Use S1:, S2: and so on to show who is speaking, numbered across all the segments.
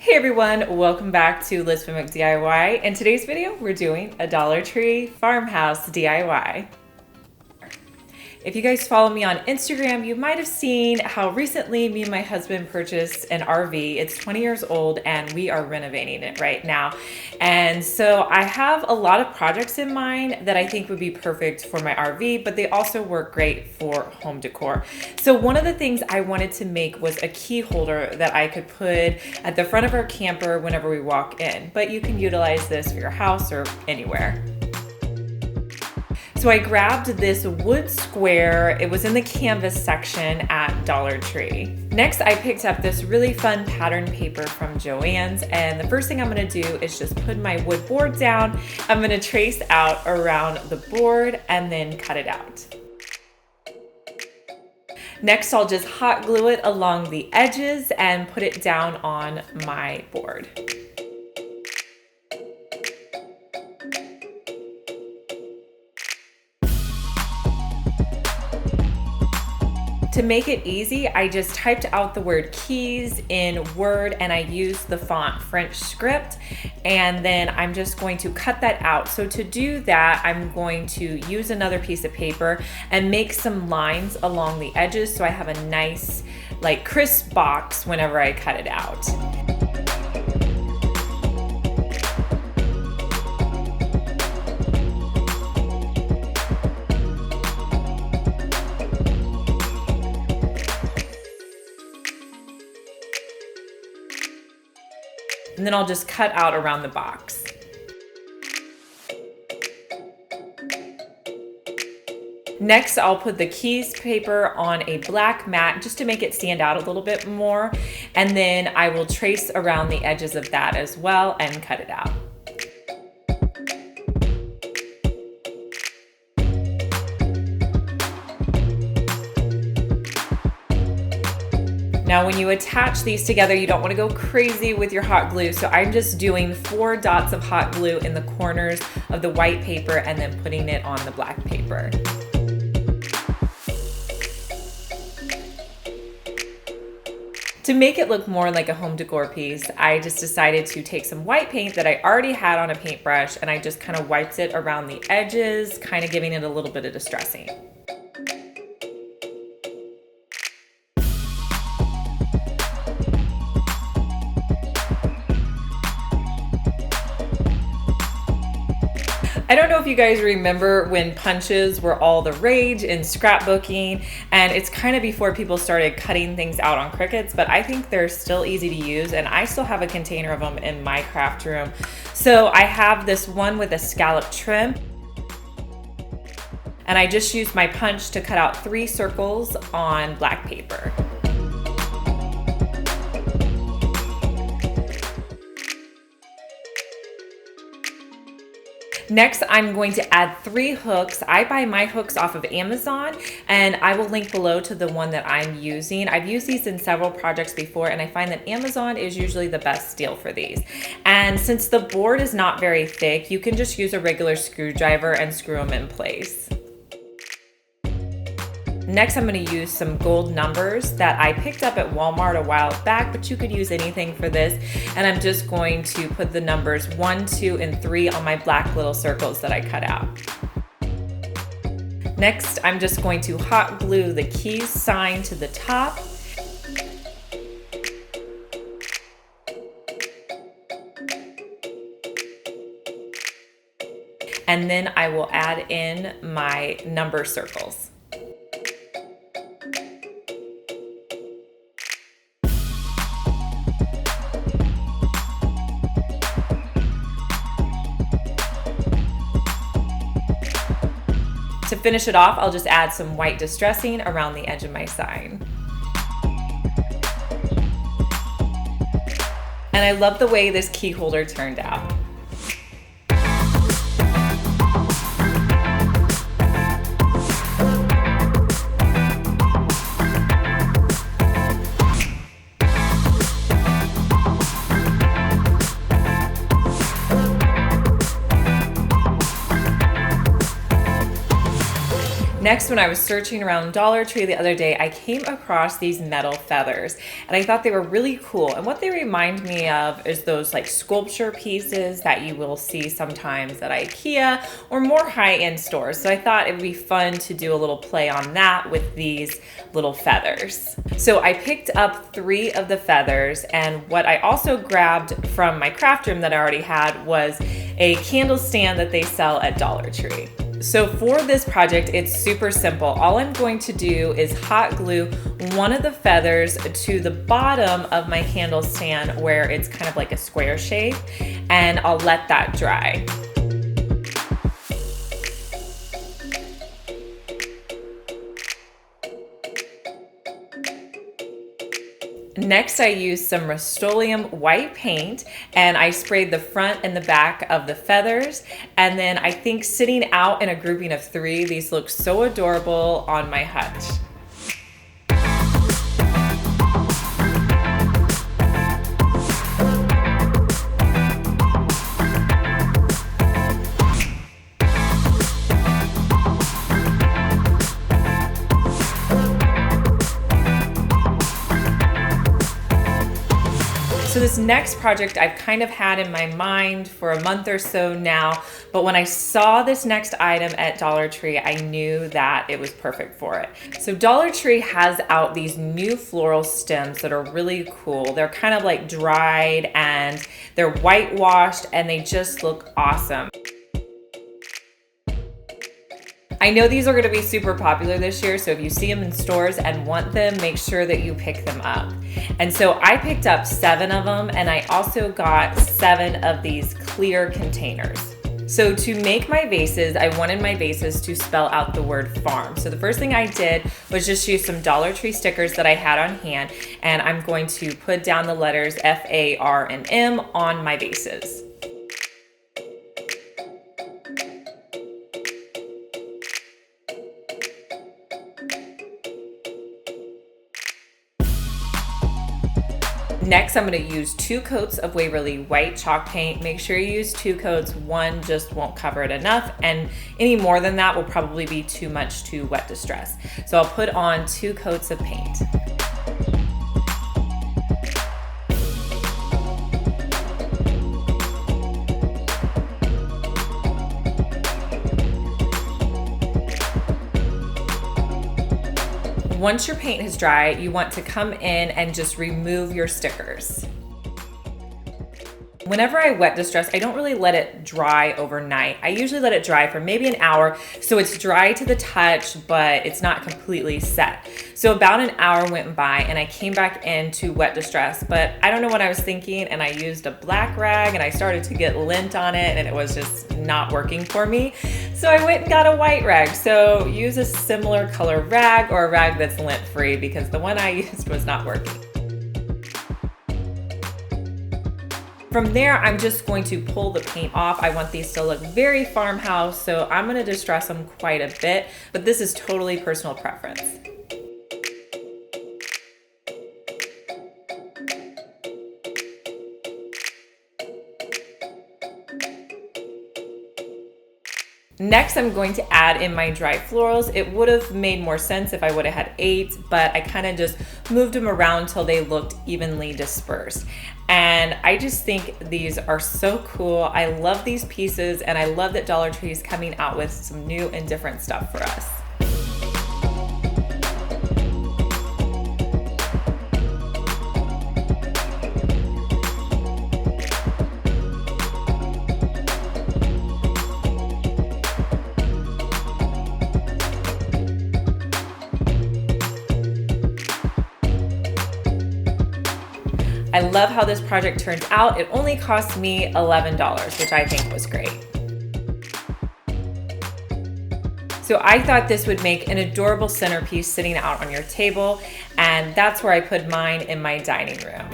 S1: Hey everyone, welcome back to lizfenwickdiy. In today's video, we're doing a Dollar Tree farmhouse DIY. If you guys follow me on Instagram, you might have seen how recently me and my husband purchased an RV. It's 20 years old and we are renovating it right now. And so I have a lot of projects in mind that I think would be perfect for my RV, but they also work great for home decor. So one of the things I wanted to make was a key holder that I could put at the front of our camper whenever we walk in, but you can utilize this for your house or anywhere. So I grabbed this wood square. It was in the canvas section at Dollar Tree. Next, I picked up this really fun pattern paper from Joann's, and the first thing I'm gonna do is just put my wood board down. I'm gonna trace out around the board and then cut it out. Next, I'll just hot glue it along the edges and put it down on my board. To make it easy, I just typed out the word keys in Word and I used the font French script, and then I'm just going to cut that out. So to do that, I'm going to use another piece of paper and make some lines along the edges so I have a nice, like, crisp box whenever I cut it out. And then I'll just cut out around the box. Next, I'll put the keys paper on a black mat just to make it stand out a little bit more. And then I will trace around the edges of that as well and cut it out. Now, when you attach these together, you don't want to go crazy with your hot glue. So I'm just doing 4 dots of hot glue in the corners of the white paper and then putting it on the black paper. To make it look more like a home decor piece, I just decided to take some white paint that I already had on a paintbrush and I just kind of wiped it around the edges, kind of giving it a little bit of distressing. I don't know if you guys remember when punches were all the rage in scrapbooking, and it's kind of before people started cutting things out on Cricuts, but I think they're still easy to use, and I still have a container of them in my craft room. So I have this one with a scallop trim, and I just used my punch to cut out 3 circles on black paper. Next, I'm going to add 3 hooks. I buy my hooks off of Amazon, and I will link below to the one that I'm using. I've used these in several projects before, and I find that Amazon is usually the best deal for these. And since the board is not very thick, you can just use a regular screwdriver and screw them in place. Next, I'm going to use some gold numbers that I picked up at Walmart a while back, but you could use anything for this. And I'm just going to put the numbers 1, 2, and 3 on my black little circles that I cut out. Next, I'm just going to hot glue the keys sign to the top. And then I will add in my number circles. To finish it off, I'll just add some white distressing around the edge of my sign. And I love the way this key holder turned out. Next, when I was searching around Dollar Tree the other day, I came across these metal feathers and I thought they were really cool. And what they remind me of is those like sculpture pieces that you will see sometimes at IKEA or more high-end stores. So I thought it would be fun to do a little play on that with these little feathers. So I picked up 3 of the feathers, and what I also grabbed from my craft room that I already had was a candle stand that they sell at Dollar Tree. So for this project, it's super simple. All I'm going to do is hot glue one of the feathers to the bottom of my candle stand where it's kind of like a square shape, and I'll let that dry. Next, I used some Rust-Oleum white paint and I sprayed the front and the back of the feathers. And then I think sitting out in a grouping of 3, these look so adorable on my hutch. So this next project I've kind of had in my mind for a month or so now, but when I saw this next item at Dollar Tree, I knew that it was perfect for it. So Dollar Tree has out these new floral stems that are really cool. They're kind of like dried and they're whitewashed and they just look awesome. I know these are going to be super popular this year, so if you see them in stores and want them, make sure that you pick them up. And so I picked up 7 of them, and I also got 7 of these clear containers. So to make my vases, I wanted my vases to spell out the word farm. So the first thing I did was just use some Dollar Tree stickers that I had on hand, and I'm going to put down the letters F, A, R, and M on my vases. Next, I'm going to use 2 coats of Waverly white chalk paint. Make sure you use 2 coats. 1 just won't cover it enough, and any more than that will probably be too much to wet distress. So I'll put on 2 coats of paint. Once your paint has dried, you want to come in and just remove your stickers. Whenever I wet distress, I don't really let it dry overnight. I usually let it dry for maybe an hour, so it's dry to the touch, but it's not completely set. So about an hour went by and I came back into wet distress, but I don't know what I was thinking, and I used a black rag and I started to get lint on it and it was just not working for me. So I went and got a white rag. So use a similar color rag or a rag that's lint free, because the one I used was not working. From there, I'm just going to pull the paint off. I want these to look very farmhouse, so I'm going to distress them quite a bit, but this is totally personal preference. Next, I'm going to add in my dry florals. It would have made more sense if I would have had 8, but I kind of just moved them around till they looked evenly dispersed. And I just think these are so cool. I love these pieces, and I love that Dollar Tree is coming out with some new and different stuff for us. I love how this project turns out. It only cost me $11, which I think was great. So I thought this would make an adorable centerpiece sitting out on your table, and that's where I put mine in my dining room.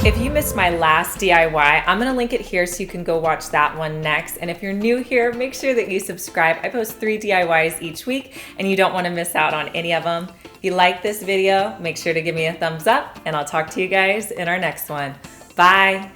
S1: If you missed my last DIY, I'm gonna link it here so you can go watch that one next. And if you're new here, make sure that you subscribe. I post 3 DIYs each week and you don't wanna miss out on any of them. If you like this video, make sure to give me a thumbs up and I'll talk to you guys in our next one. Bye.